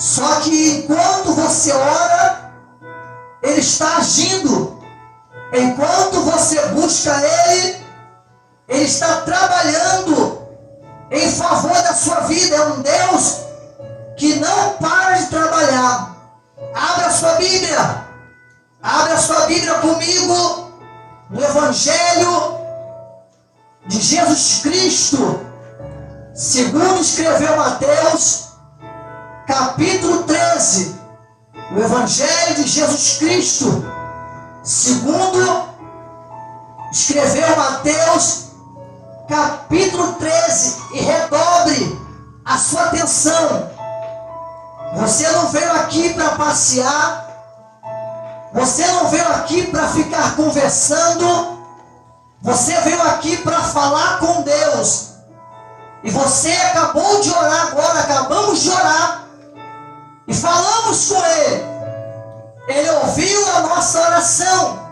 Só que enquanto você ora, Ele está agindo. Enquanto você busca Ele, Ele está trabalhando em favor da sua vida. É um Deus que não para de trabalhar. Abra a sua Bíblia. Abra a sua Bíblia comigo no Evangelho de Jesus Cristo, segundo escreveu Mateus, capítulo 13. O Evangelho de Jesus Cristo, segundo escreveu Mateus, capítulo 13. E redobre a sua atenção. Você não veio aqui para passear. Você não veio aqui para ficar conversando. Você veio aqui para falar com Deus. E você acabou de orar agora, acabamos de orar. E falamos com Ele. Ele ouviu a nossa oração.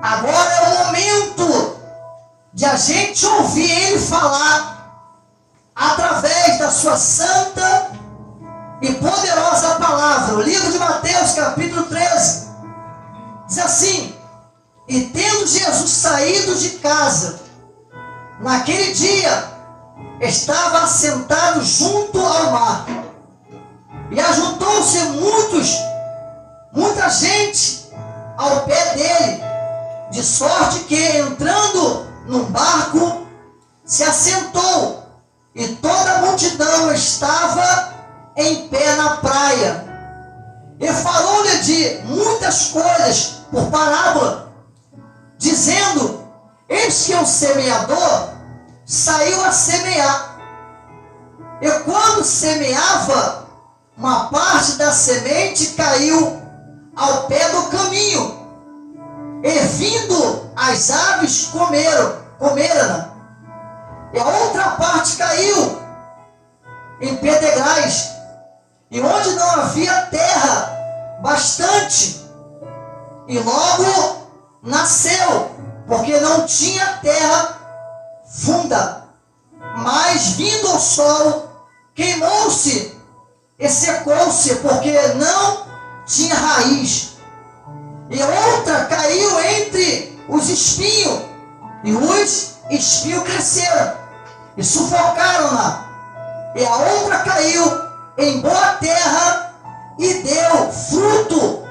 Agora é o momento de a gente ouvir Ele falar através da sua santa e poderosa palavra. O livro de Mateus, capítulo 13, diz assim: e tendo Jesus saído de casa, naquele dia, estava assentado junto ao mar. E ajuntou-se muita gente ao pé dele, de sorte que, entrando num barco, se assentou, e toda a multidão estava em pé na praia. E falou-lhe de muitas coisas por parábola, dizendo: eis que o semeador saiu a semear. E quando semeava, uma parte da semente caiu ao pé do caminho, e vindo as aves comeram-na. E a outra parte caiu em pedregais, e onde não havia terra bastante, e logo nasceu, porque não tinha terra funda. Mas vindo o sol, queimou-se e secou-se, porque não tinha raiz. E outra caiu entre os espinhos, e os espinhos cresceram e sufocaram-na. E a outra caiu em boa terra e deu fruto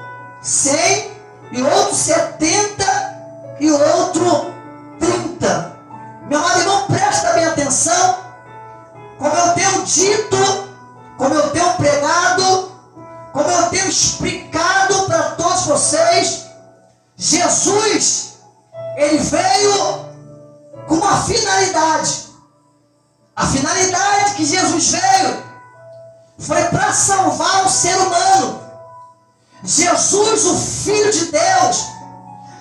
100, e outro 70, e outro 30. Meu amado irmão, presta bem atenção. Como eu tenho dito, como eu tenho pregado, como eu tenho explicado para todos vocês, Jesus, Ele veio com uma finalidade. A finalidade que Jesus veio foi para salvar o ser humano. Jesus, o Filho de Deus,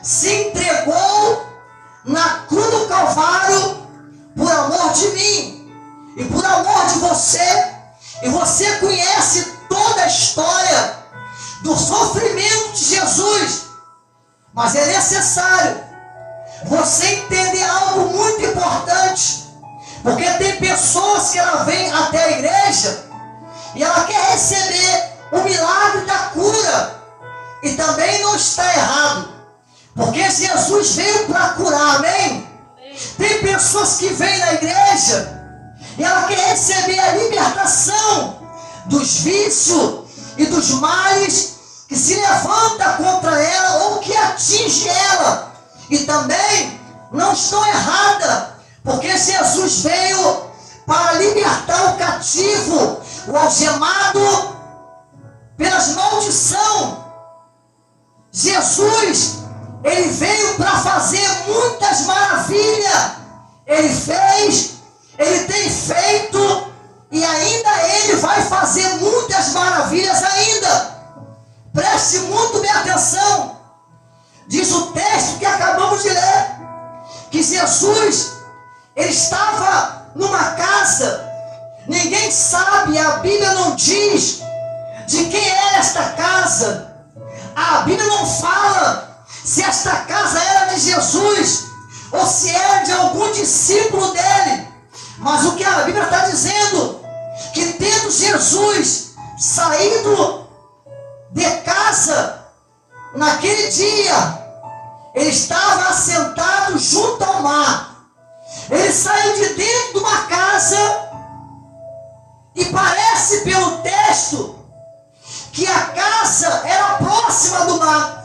se entregou na cruz do Calvário por amor de mim e por amor de você. E você conhece toda a história do sofrimento de Jesus. Mas é necessário você entender algo muito importante, porque tem pessoas que ela vem até a igreja e ela quer receber o milagre da cura, e também não está errado, porque Jesus veio para curar, amém? Tem pessoas que vêm na igreja e ela quer receber a libertação dos vícios e dos males que se levanta contra ela ou que atinge ela, e também não estão errada, porque Jesus veio para libertar o cativo, o algemado pelas maldições. Jesus, Ele veio para fazer muitas maravilhas. Ele fez, Ele tem feito, e ainda Ele vai fazer muitas maravilhas ainda. Preste muito bem atenção. Diz o texto que acabamos de ler, que Jesus, Ele estava numa casa. Ninguém sabe, a Bíblia não diz de quem era esta casa. A Bíblia não fala se esta casa era de Jesus ou se era de algum discípulo dele. Mas o que a Bíblia está dizendo, que tendo Jesus saído de casa, naquele dia, ele estava assentado junto ao mar. Ele saiu de dentro de uma casa e parece pelo texto que a casa era próxima do mar.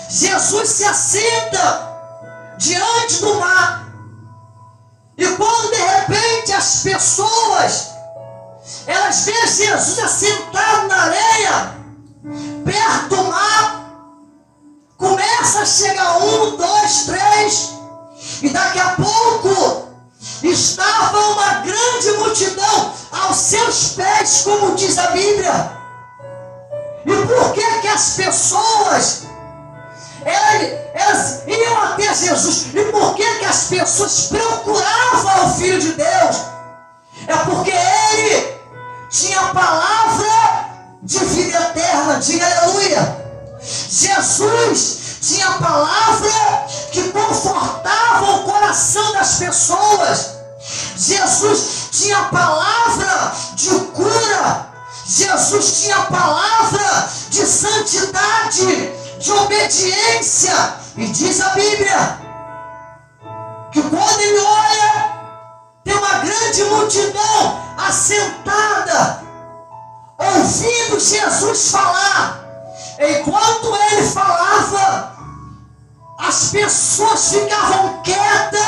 Jesus se assenta diante do mar. E quando de repente as pessoas, elas veem Jesus assentado na areia, perto do mar, começa a chegar 1, 2, 3, e daqui a pouco estava uma grande multidão aos seus pés, como diz a Bíblia. E por que as pessoas elas iam até Jesus? E por que as pessoas procuravam o Filho de Deus? É porque ele tinha a palavra de vida eterna. Diga aleluia. Jesus tinha a palavra que confortava o coração das pessoas. Jesus tinha a palavra de cura. Jesus tinha a palavra de santidade, de obediência. E diz a Bíblia que quando ele olha, tem uma grande multidão assentada, ouvindo Jesus falar. Enquanto ele falava, as pessoas ficavam quietas,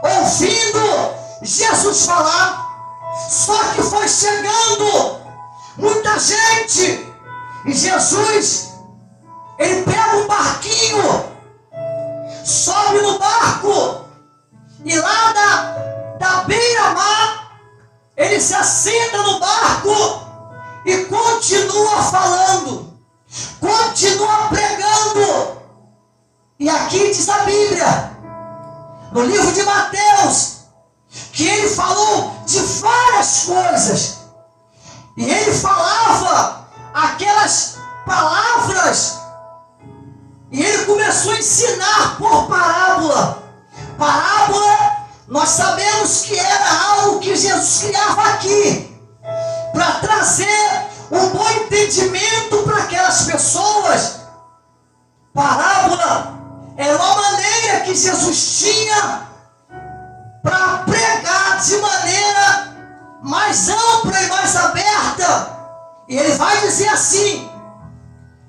ouvindo Jesus falar. Só que foi chegando muita gente, e Jesus, ele pega um barquinho, sobe no barco, e lá da beira-mar, ele se assenta no barco e continua falando, continua pregando. E aqui diz a Bíblia, no livro de Mateus, que ele falou de várias coisas. E ele falava aquelas palavras, e ele começou a ensinar por parábola. Parábola, nós sabemos que era algo que Jesus criava aqui, para trazer um bom entendimento para aquelas pessoas. Parábola era uma maneira que Jesus tinha para pregar de maneira mais ampla e mais aberta. E ele vai dizer assim: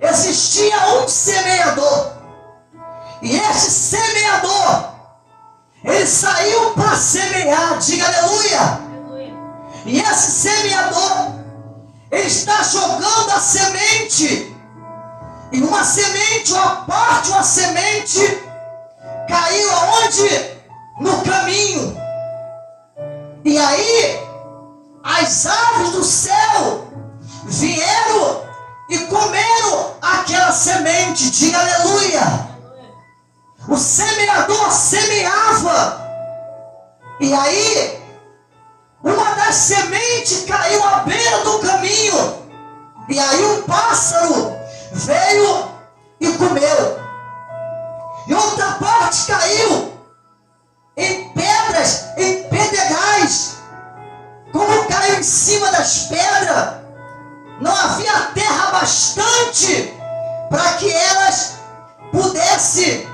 existia um semeador, e este semeador, ele saiu para semear. Diga aleluia. E esse semeador, ele está jogando a semente, e uma semente, uma parte, uma semente caiu aonde? No caminho. E aí as aves do céu vieram e comeram aquela semente. Diga aleluia. O semeador semeava, e aí uma das sementes caiu à beira do caminho, e aí um pássaro veio e comeu. E outra parte caiu em pedras, em pedregais. Como caiu em cima das pedras, não havia terra bastante para que elas pudessem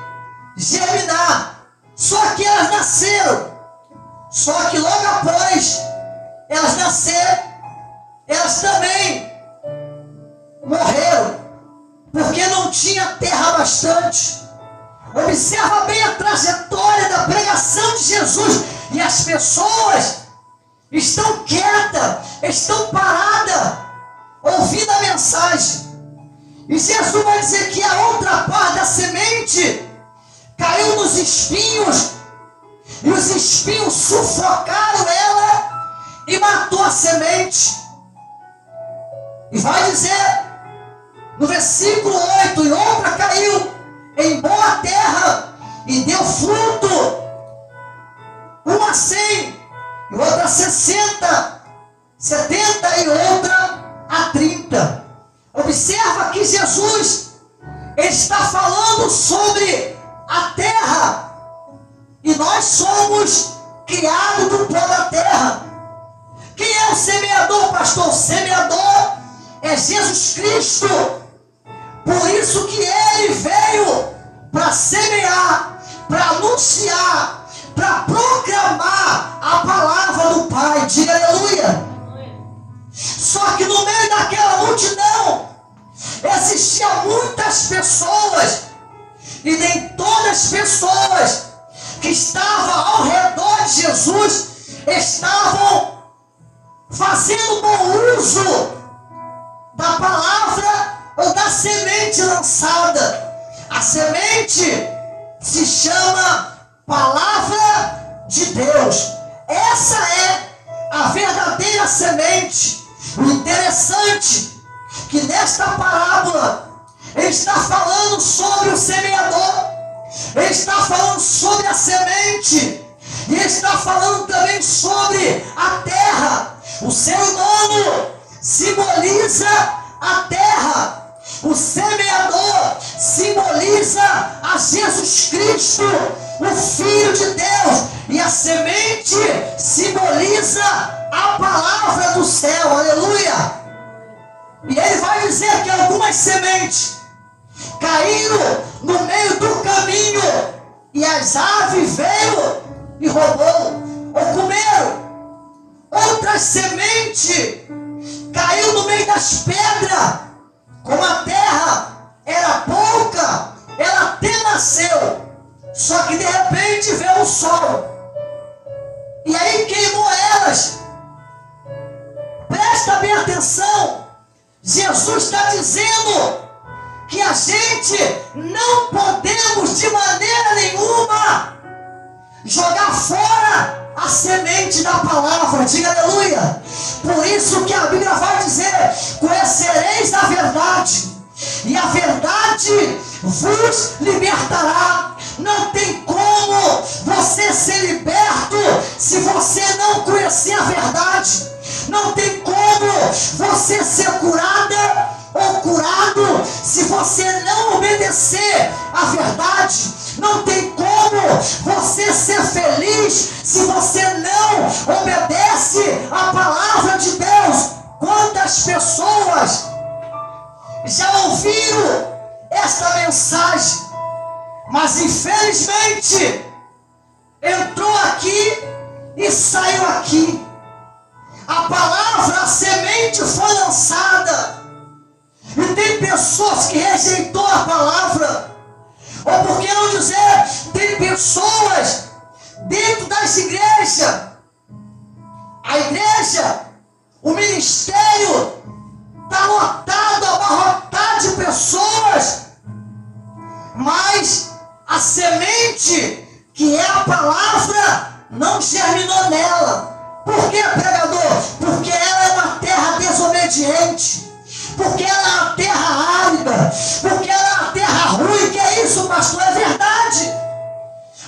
germinar. Só que elas nasceram. Só que logo após elas nasceram, elas também morreram, porque não tinha terra bastante. Observa bem a trajetória da pregação de Jesus. E as pessoas estão quietas, estão paradas, ouvindo a mensagem. E Jesus vai dizer que a outra parte da semente caiu nos espinhos, e os espinhos sufocaram ela e matou a semente. E vai dizer no versículo 8: e outra caiu em boa terra e deu fruto, uma 100, e outra 60, 70 e outra a 30. Observa que Jesus, ele está falando sobre a terra, e nós somos criados do pó da terra. Quem é o semeador, pastor? O semeador é Jesus Cristo. Por isso que Ele veio para semear, para anunciar, para proclamar a palavra do Pai. Diga aleluia. Só que no meio daquela multidão existiam muitas pessoas, e nem todas as pessoas que estavam ao redor de Jesus estavam fazendo bom uso da palavra ou da semente lançada. A semente se chama Palavra de Deus. Essa é a verdadeira semente. O interessante é que nesta parábola ele está falando sobre o semeador, ele está falando sobre a semente, e ele está falando também sobre a terra. O ser humano simboliza a terra, o semeador simboliza a Jesus Cristo, o Filho de Deus, e a semente simboliza a palavra do céu. Aleluia! E ele vai dizer que algumas sementes caíram no meio do caminho, e as aves veio e roubou ou comeram. Outras sementes caiu no meio das pedras. Como a terra era pouca, ela até nasceu, só que de repente veio o sol, e aí queimou elas. Presta bem atenção, Jesus está dizendo que a gente não podemos de maneira nenhuma jogar fora a semente da palavra. Diga aleluia. Por isso que a Bíblia vai dizer: conhecereis a verdade, e a verdade vos libertará. Não tem como você ser liberto se você não conhecer a verdade. Não tem como você ser curada ou curado se você não obedecer à verdade. Não tem como você ser feliz se você não obedece à palavra de Deus. Quantas pessoas já ouviram esta mensagem, mas infelizmente entrou aqui e saiu aqui. A palavra, a semente foi lançada, e tem pessoas que rejeitou a palavra. Ou por que não dizer, tem pessoas dentro das igrejas. A igreja, o ministério está lotado, abarrotado de pessoas, mas a semente, que é a palavra, não germinou nela. Por que, pregador? Porque ela é uma terra desobediente, porque ela é uma terra árida, porque ela é uma terra ruim. Que é isso, pastor? É verdade.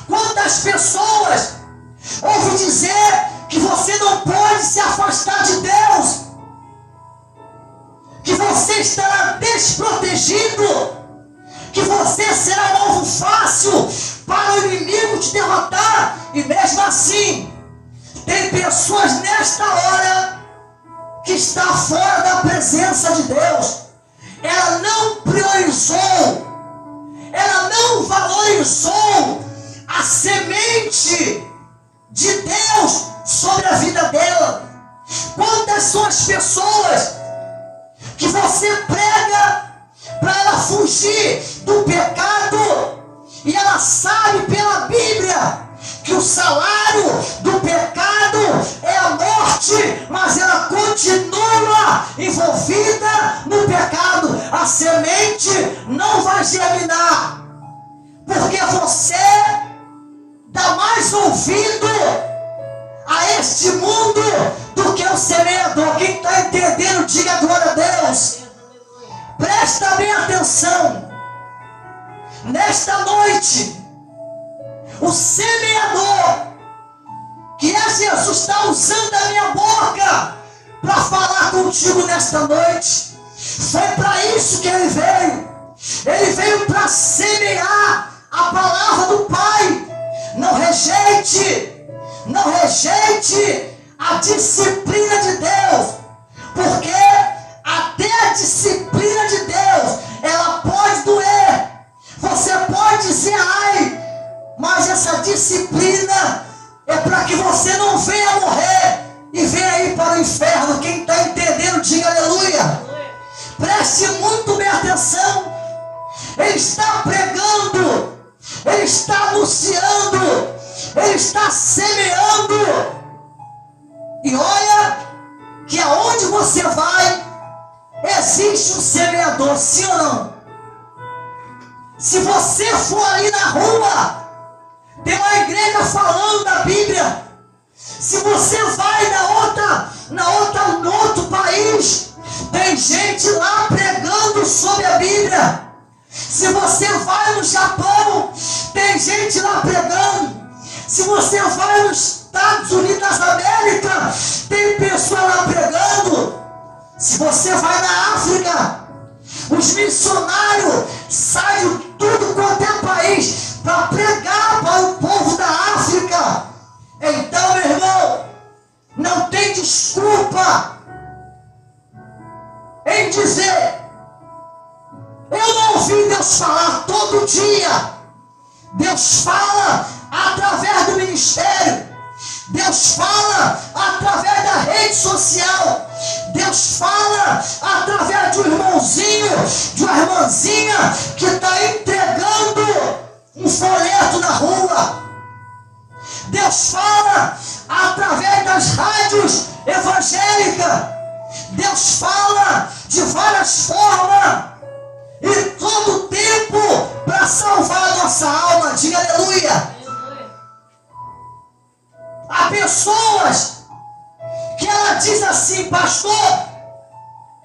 Quantas pessoas ouvem dizer que você não pode se afastar de Deus, que você estará desprotegido, que você será um alvo fácil para o inimigo te derrotar. E mesmo assim, tem pessoas nesta hora que está fora da presença de Deus. Ela não priorizou, ela não valorizou a semente de Deus sobre a vida dela. Quantas são as pessoas que você prega para ela fugir do pecado, e ela sabe pela Bíblia que o salário do pecado é a morte, mas ela continua envolvida no pecado. A semente não vai germinar, porque você dá mais ouvido a este mundo do que o semeador. Quem está entendendo, diga glória a Deus. Presta bem atenção. Nesta noite, o semeador, que é Jesus, está usando a minha boca para falar contigo nesta noite. Foi para isso que ele veio. Ele veio para semear a palavra do Pai. Não rejeite a disciplina de Deus, porque até a anunciando, ele está semeando. E olha que aonde você vai, existe um semeador, sim ou não? Se você for ali na rua, tem uma igreja falando da Bíblia. Se você vai no outro país, tem gente lá pregando sobre a Bíblia. Se você vai no Japão, tem gente lá pregando. Se você vai nos Estados Unidos da América, tem pessoa lá pregando. Se você vai na África, os missionários saem de tudo quanto é país para pregar para o povo da África. Então, meu irmão, não tem desculpa em dizer: eu não ouvi Deus falar todo dia. Deus fala através do ministério. Deus fala através da rede social. Deus fala através de um irmãozinho, de uma irmãzinha que está entregando um folheto na rua. Deus fala através das rádios evangélicas. Deus fala de várias formas e todo o tempo para salvar a nossa alma. Diga aleluia. Há pessoas que ela diz assim: pastor,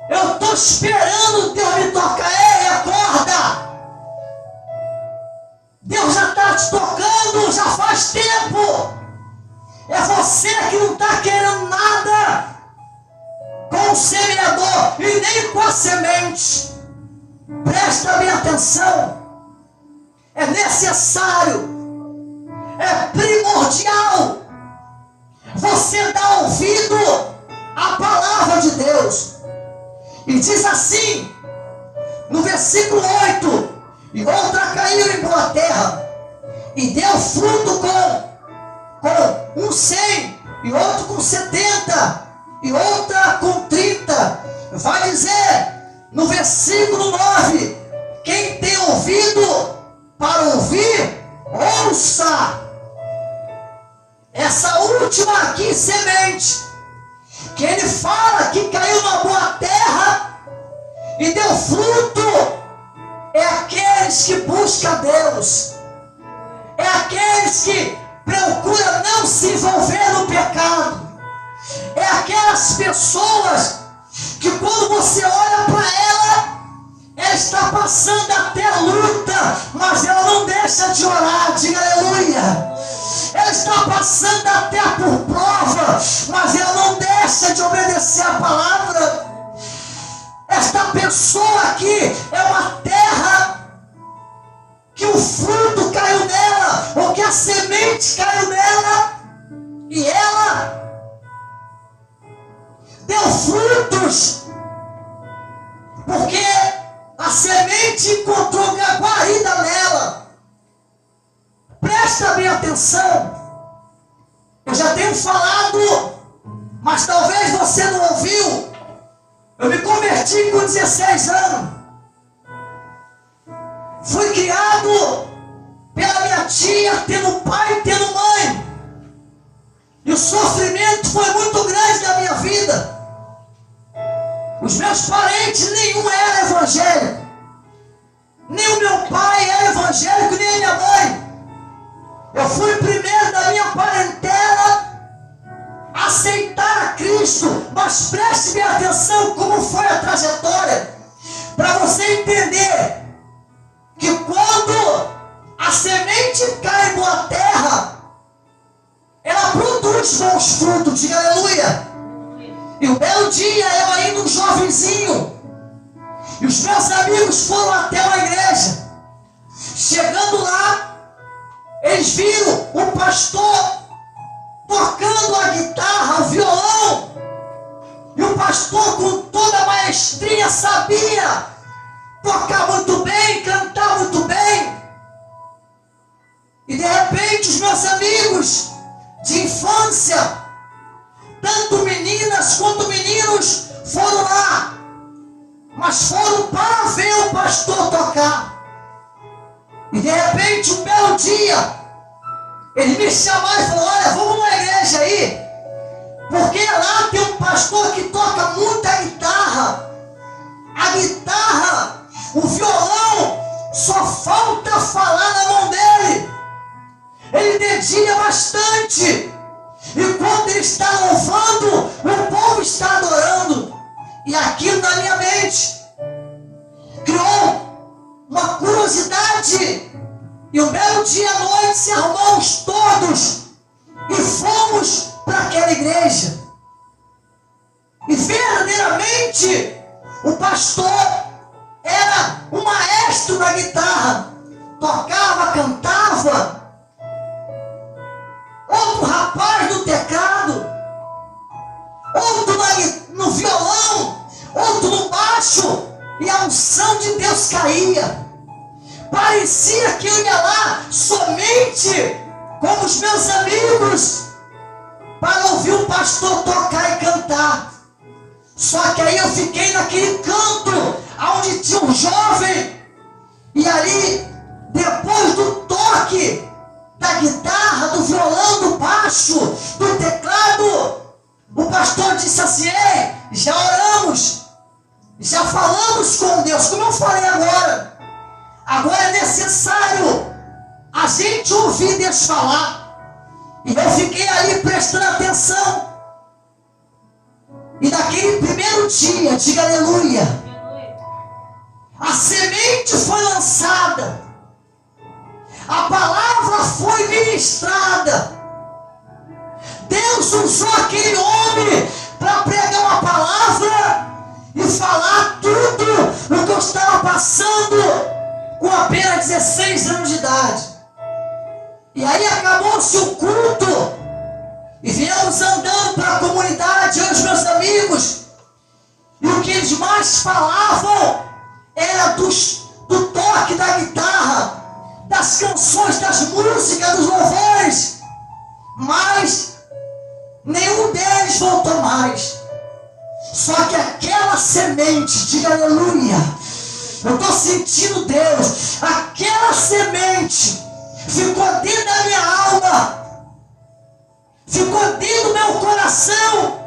eu estou esperando Deus me tocar. Ei, acorda! Deus já está te tocando, já faz tempo. É você que não está querendo nada com o semeador e nem com a semente. Presta bem atenção. É necessário, é primordial você dar ouvido à palavra de Deus. E diz assim, no versículo 8: e outra caiu em boa terra, e deu fruto com 100, e outro com 70, e outra com 30. Vai dizer no versículo 9: quem tem ouvido para ouvir, ouça. Essa última aqui, semente, que ele fala que caiu na boa terra e deu fruto, é aqueles que buscam Deus, é aqueles que procuram não se envolver no pecado, é aquelas pessoas que quando você olha para ela, ela está passando até luta, mas ela não deixa de orar. Diga aleluia. Ela está passando até por prova, mas ela não deixa de obedecer a palavra. Esta pessoa aqui é uma terra que o fruto caiu nela, ou que a semente caiu nela, e ela deu frutos, porque a semente encontrou guarida nela. Presta bem atenção. Eu já tenho falado, mas talvez você não ouviu. Eu me converti com 16 anos. Fui criado pela minha tia, tendo pai e tendo mãe. E o sofrimento foi muito grande na minha vida. Os meus parentes, nenhum era evangélico. Nem o meu pai era evangélico, nem a minha mãe. Eu fui primeiro da minha parentela a aceitar a Cristo. Mas preste bem atenção como foi a trajetória, para você entender que quando a semente cai em boa terra, ela produz bons frutos. Diga aleluia. E um belo dia, eu ainda um jovenzinho, e os meus amigos foram até uma igreja. Chegando lá, eles viram o pastor tocando a guitarra, o violão, e o pastor com toda a maestria sabia tocar muito bem, cantar muito bem. E de repente os meus amigos de infância, tanto meninas quanto meninos, foram lá, mas foram para ver o pastor tocar. E de repente, um belo dia, ele me chamou e falou: olha, vamos na igreja aí, porque lá tem um pastor que toca muita guitarra. A guitarra, o violão, só falta falar na mão dele. Ele dedilha bastante. E quando ele está louvando, o povo está adorando. E aquilo na minha mente criou uma curiosidade. E um belo dia à noite se arrumamos todos e fomos para aquela igreja. E verdadeiramente o pastor era um maestro na guitarra. Tocava, cantava. Outro rapaz no teclado. Outro no violão. Outro no baixo. E a unção de Deus caía. Parecia que eu ia lá somente com os meus amigos para ouvir o pastor tocar e cantar. Só que aí eu fiquei naquele canto onde tinha um jovem. E ali, depois do toque da guitarra, do violão, do baixo, do teclado, o pastor disse assim: ei, já oramos, já falamos com Deus, como eu falei agora. Agora é necessário a gente ouvir Deus falar. E eu fiquei ali prestando atenção. E naquele primeiro dia, diga aleluia, a semente foi lançada. A palavra foi ministrada. Deus usou aquele homem para pregar uma palavra e falar tudo o que eu estava passando com apenas 16 anos de idade. E aí acabou-se o culto e viemos andando para a comunidade, eu e os meus amigos. E o que eles mais falavam era do toque da guitarra, das canções, das músicas, dos louvores. Mas nenhum deles voltou mais. Só que aquela semente, diga aleluia, eu estou sentindo Deus, aquela semente ficou dentro da minha alma, ficou dentro do meu coração.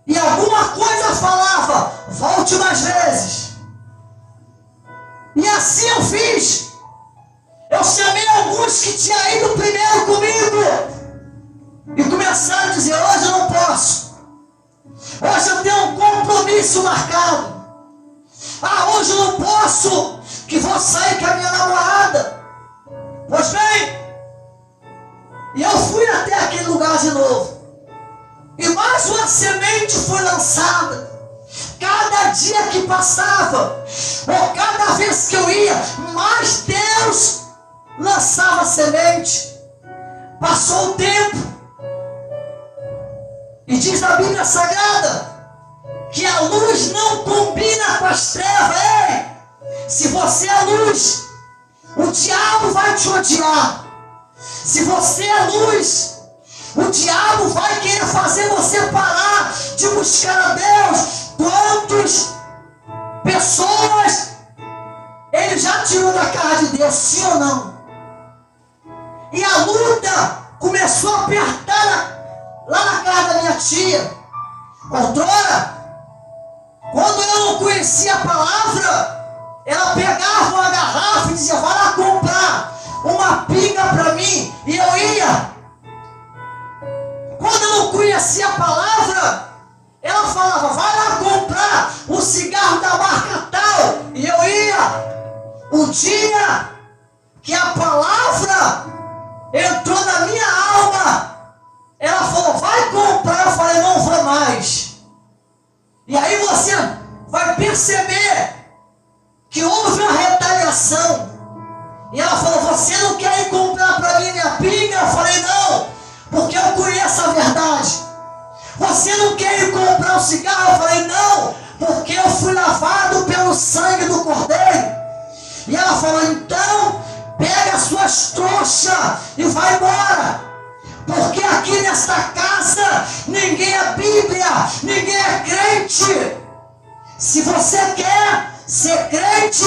E alguma coisa falava: volte mais vezes. E assim eu fiz. Eu chamei alguns que tinham ido primeiro comigo e começaram a dizer: hoje eu não posso, hoje eu tenho um compromisso marcado. Hoje eu não posso, que vou sair com a minha namorada. Pois bem, e eu fui até aquele lugar de novo. E mais uma semente foi lançada. Cada dia que passava, ou cada vez que eu ia, mais Deus lançava semente. Passou o tempo. E diz a Bíblia Sagrada que a luz não combina com as trevas. Ei, se você é luz, o diabo vai te odiar. Se você é luz, o diabo vai querer fazer você parar de buscar a Deus. Quantas pessoas ele já tirou da cara de Deus, sim ou não? E a luta começou a apertar lá na casa da minha tia. Outrora, quando eu não conhecia a palavra, ela pegava uma garrafa e dizia: vai lá comprar uma pinga para mim. E eu ia. Quando eu não conhecia a palavra, ela falava: vai lá comprar o cigarro da marca tal. E eu ia. Um dia que a palavra entrou na minha alma, ela falou: vai comprar. Eu falei: não vou mais. E aí você vai perceber que houve uma retaliação. E ela falou: você não quer ir comprar para mim minha pinga? Eu falei: não, porque eu conheço a verdade. Você não quer ir comprar um cigarro? Eu falei: não, porque eu fui lavado pelo sangue do Cordeiro. E ela falou: então pega as suas trouxas e vai embora. Porque aqui nesta casa ninguém é Bíblia, ninguém é crente. Se você quer ser crente,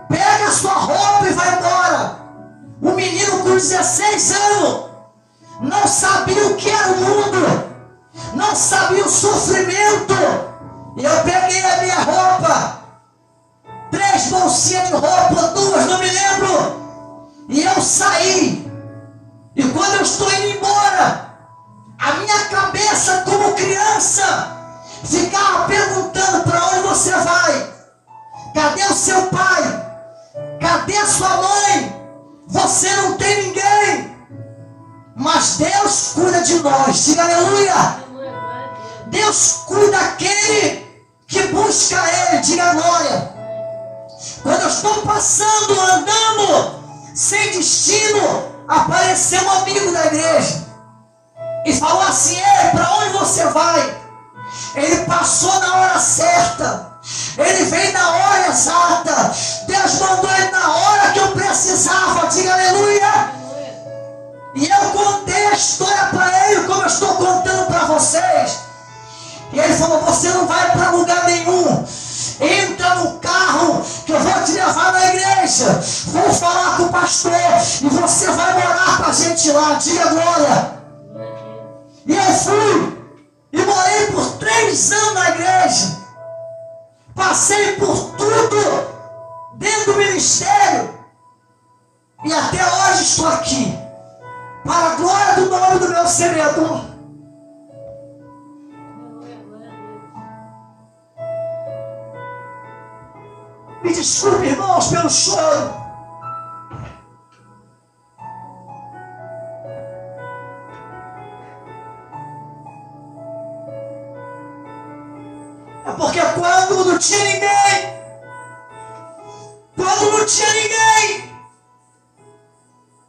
pega a sua roupa e vai embora. O menino com 16 anos não sabia o que era o mundo, não sabia o sofrimento. E eu peguei a minha roupa, 3 bolsinhas de roupa, 2, não me lembro, e eu saí. E quando eu estou indo embora, a minha cabeça como criança ficava perguntando: para onde você vai? Cadê o seu pai? Cadê a sua mãe? Você não tem ninguém. Mas Deus cuida de nós. Diga aleluia. Deus cuida daquele que busca Ele. Diga glória. Quando eu estou passando, andando sem destino, apareceu um amigo da igreja e falou assim: ei, para onde você vai? Ele passou na hora certa, ele veio na hora exata. Deus mandou ele na hora que eu precisava. Diga aleluia. E eu contei a história para ele, como eu estou contando para vocês. E ele falou: você não vai para lugar nenhum, entra no carro que eu vou te levar na igreja, vou falar com o pastor e você vai morar com a gente lá. Diga glória. E eu fui e morei por 3 anos na igreja, passei por tudo dentro do ministério e até hoje estou aqui para a glória do nome do meu Semeador. Me desculpe, irmãos, pelo choro. É porque quando não tinha ninguém,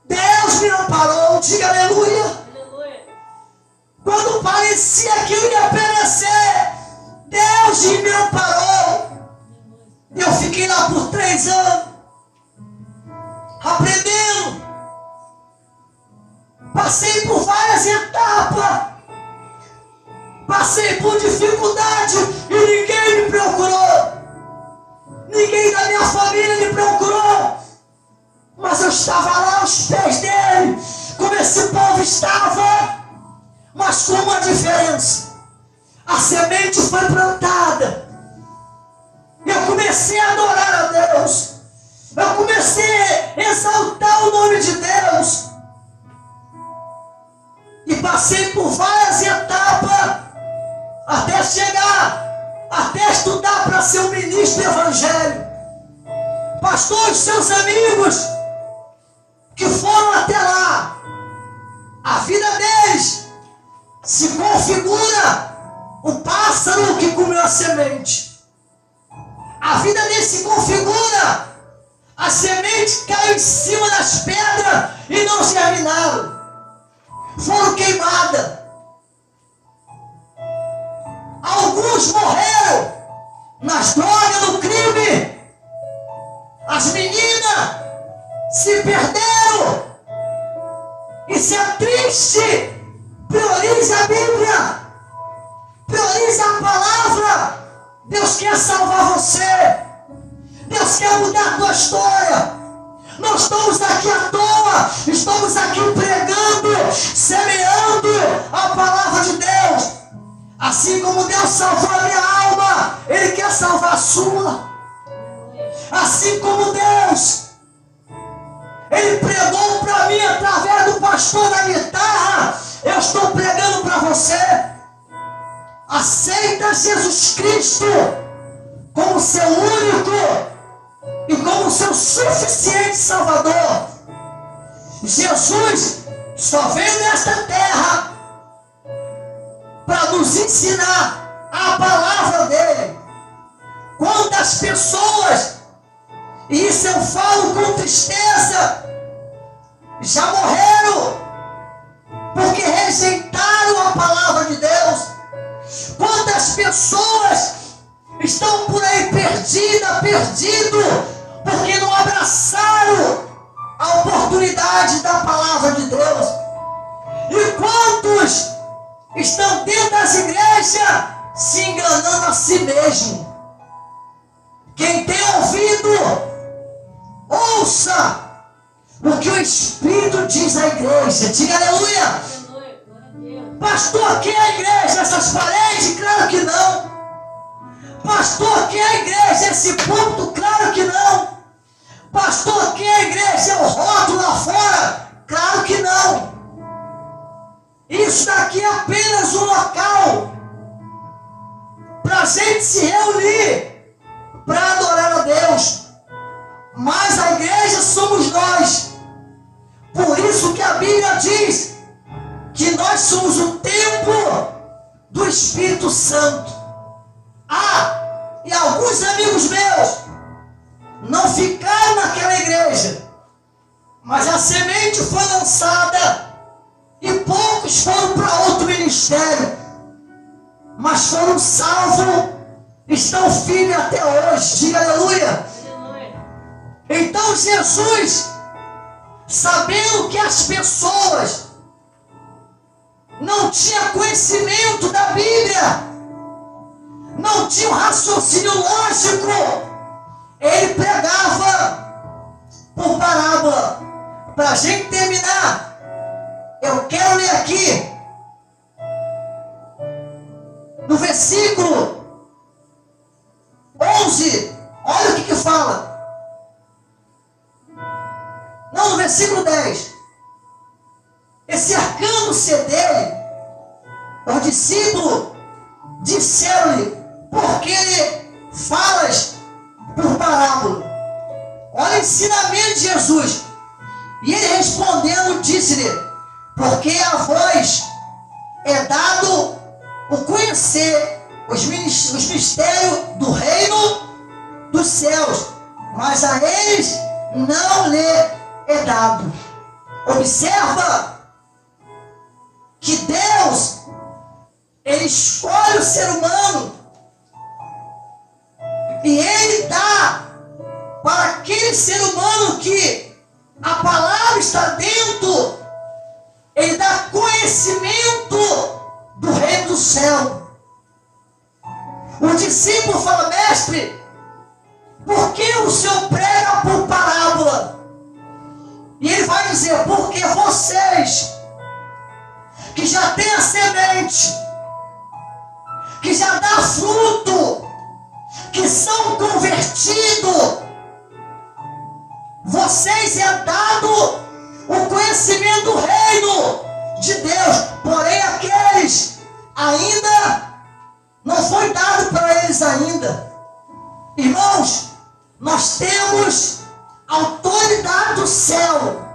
Deus me amparou. Diga aleluia. Quando parecia que eu ia perecer, Deus me amparou. E eu fiquei lá por 3 anos, aprendendo. Passei por várias etapas, passei por dificuldade e ninguém me procurou. Ninguém da minha família me procurou. Mas eu estava lá aos pés dele, como esse povo estava. Mas com uma diferença: a semente foi plantada. Eu comecei a adorar a Deus. Eu comecei a exaltar o nome de Deus. E passei por várias etapas até chegar, até estudar para ser um ministro do evangelho. Pastores, seus amigos que foram até lá, a vida deles se configura um pássaro que comeu a semente. A vida deles se configura, a semente caiu em cima das pedras e não germinaram, foram queimadas. Alguns morreram nas drogas, no crime. As meninas se perderam. Isso é triste. Priorize a Bíblia, priorize a palavra. Deus quer salvar você. Deus quer mudar a tua história. Não estamos aqui à toa. Estamos aqui pregando, semeando a palavra de Deus. Assim como Deus salvou a minha alma, Ele quer salvar a sua. Assim como Deus, Ele pregou para mim através do pastor da guitarra, eu estou pregando para você. Aceita Jesus Cristo como seu único e como seu suficiente Salvador. Jesus só veio nesta terra para nos ensinar a palavra dele. Quantas pessoas, e isso eu falo com tristeza, já morreram porque rejeitaram a palavra de Deus. Quantas pessoas estão por aí perdido, porque não abraçaram a oportunidade da palavra de Deus. E quantos estão dentro das igrejas se enganando a si mesmo. Quem tem ouvido, Espírito diz à igreja. Diga aleluia. Pastor, quem é a igreja? Essas paredes? Claro que não. Pastor, quem é a igreja? Esse púlpito? Claro que não. Pastor, quem é a igreja? É o rótulo lá fora? Claro que não. Isso daqui é apenas um local para a gente se reunir, para adorar a Deus. Mas a igreja somos nós. Por isso que a Bíblia diz que nós somos o templo do Espírito Santo. E alguns amigos meus não ficaram naquela igreja, mas a semente foi lançada e poucos foram para outro ministério, mas foram salvos, estão firmes até hoje. Diga aleluia. Então Jesus, sabendo que as pessoas não tinham conhecimento da Bíblia, não tinham raciocínio lógico, ele pregava por parábola. Para a gente terminar, eu quero ler aqui no versículo 11, olha o que fala. Não, no versículo 10. E cercando-se dele, os discípulos disseram-lhe: por que falas por parábola? Olha o ensinamento de Jesus. E ele respondendo disse-lhe: porque a vós é dado o conhecer os mistérios do reino dos céus, mas a eles não lhe é dado. Observa que Deus, ele escolhe o ser humano e ele dá para aquele ser humano que a palavra está dentro, ele dá conhecimento do reino do céu. O discípulo fala: mestre, por que o Senhor prega por parábola? E ele vai dizer: porque vocês que já têm a semente, que já dá fruto, que são convertidos, vocês é dado o conhecimento do reino de Deus. Porém aqueles ainda não foi dado para eles ainda. Irmãos, nós temos autoridade do céu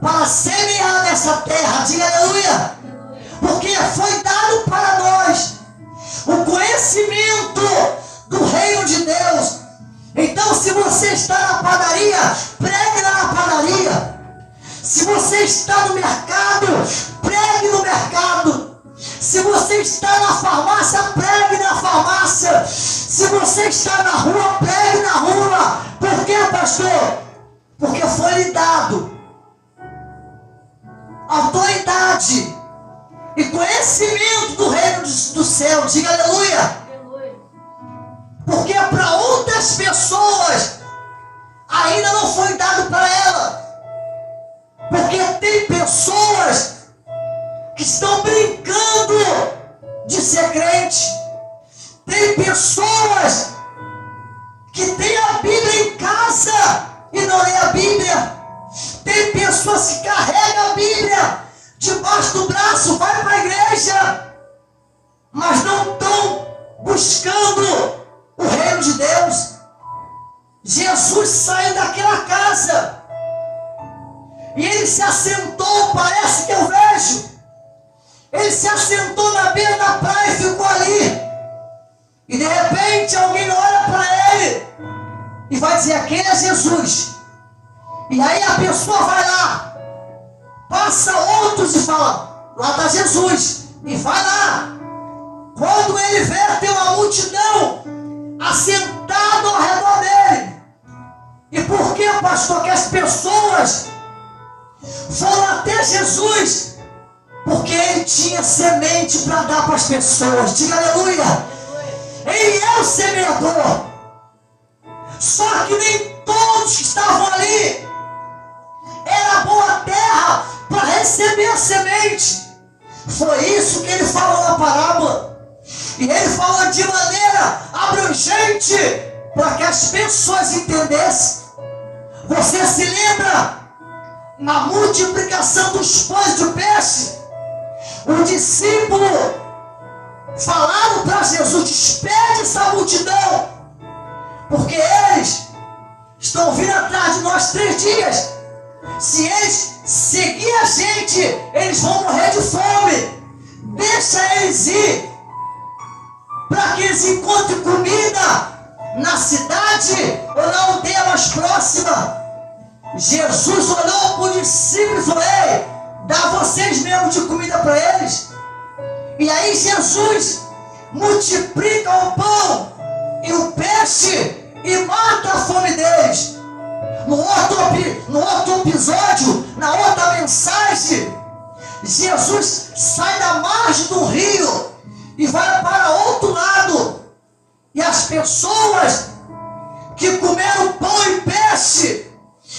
para semear nessa terra. Diga aleluia. Porque foi dado para nós o conhecimento do reino de Deus. Então, se você está na padaria, pregue lá na padaria. Se você está no mercado, pregue no mercado. Se você está na farmácia, pregue na farmácia. Se você está na rua, pregue na rua. Por quê, pastor? Porque foi lhe dado autoridade e conhecimento do reino do céu. Diga aleluia. Porque para outras pessoas ainda não foi dado para ela. Porque tem pessoas que estão brincando de ser crente. Tem pessoas que têm a Bíblia em casa e não lê a Bíblia. Tem pessoas que carregam a Bíblia debaixo do braço, vai para a igreja, mas não estão buscando o reino de Deus. Jesus saiu daquela casa e ele se assentou, parece que eu vejo, ele se assentou na beira da praia e ficou ali. E de repente alguém olha para ele e vai dizer: aquele é Jesus. E aí a pessoa vai lá, passa outros e fala: lá está Jesus. E vai lá. Quando ele vê, tem uma multidão assentada ao redor dele. E por que, pastor, que as pessoas foram até Jesus? Porque ele tinha semente para dar para as pessoas. Diga aleluia. Ele é o semeador. Só que nem todos que estavam ali era bom receber a semente. Foi isso que ele falou na parábola. E ele falou de maneira abrangente para que as pessoas entendessem. Você se lembra na multiplicação dos pães de peixe? O discípulo falaram para Jesus: despede essa multidão, porque eles estão vindo atrás de nós 3 dias. Se eles seguirem a gente, eles vão morrer de fome. Deixa eles ir, para que eles encontrem comida na cidade ou na aldeia mais próxima. Jesus olhou para o discípulo e falou: ei, dá vocês mesmo de comida para eles. E aí Jesus multiplica o pão e o peixe e mata a fome deles. No outro episódio, na outra mensagem, Jesus sai da margem do rio e vai para outro lado. E as pessoas que comeram pão e peixe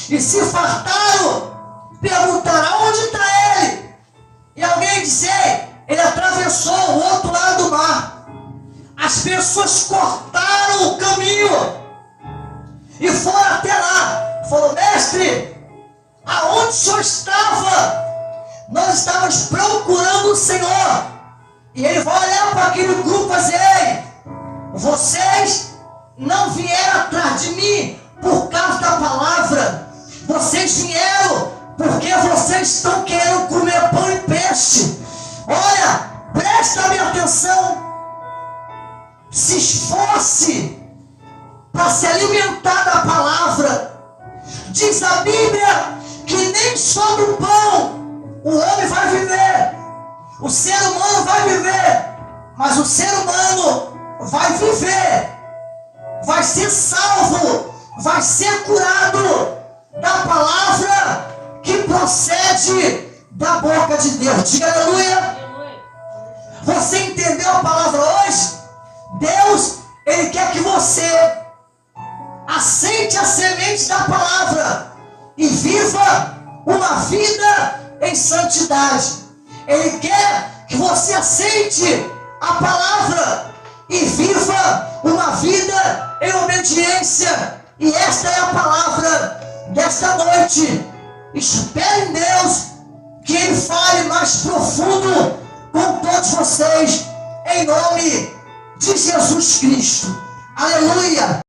e se fartaram perguntaram: onde está ele? E alguém disse: ele atravessou o outro lado do mar. As pessoas cortaram o caminho e foram até lá. Falou: mestre, aonde o senhor estava? Nós estávamos procurando o Senhor. E ele vai olhar para aquele grupo e vai dizer: ei, vocês não vieram atrás de mim por causa da palavra. Vocês vieram porque vocês estão querendo comer pão e peixe. Olha, presta bem atenção. Se esforce para se alimentar da palavra. Diz a Bíblia que nem só do pão o homem vai viver. O ser humano vai viver. Mas o ser humano vai viver, vai ser salvo, vai ser curado da palavra que procede da boca de Deus. Diga aleluia. Você entendeu a palavra hoje? Deus, ele quer que você aceite a semente da palavra e viva uma vida em santidade. Ele quer que você aceite a palavra e viva uma vida em obediência. E esta é a palavra desta noite. Espere em Deus que Ele fale mais profundo com todos vocês, em nome de Jesus Cristo. Aleluia!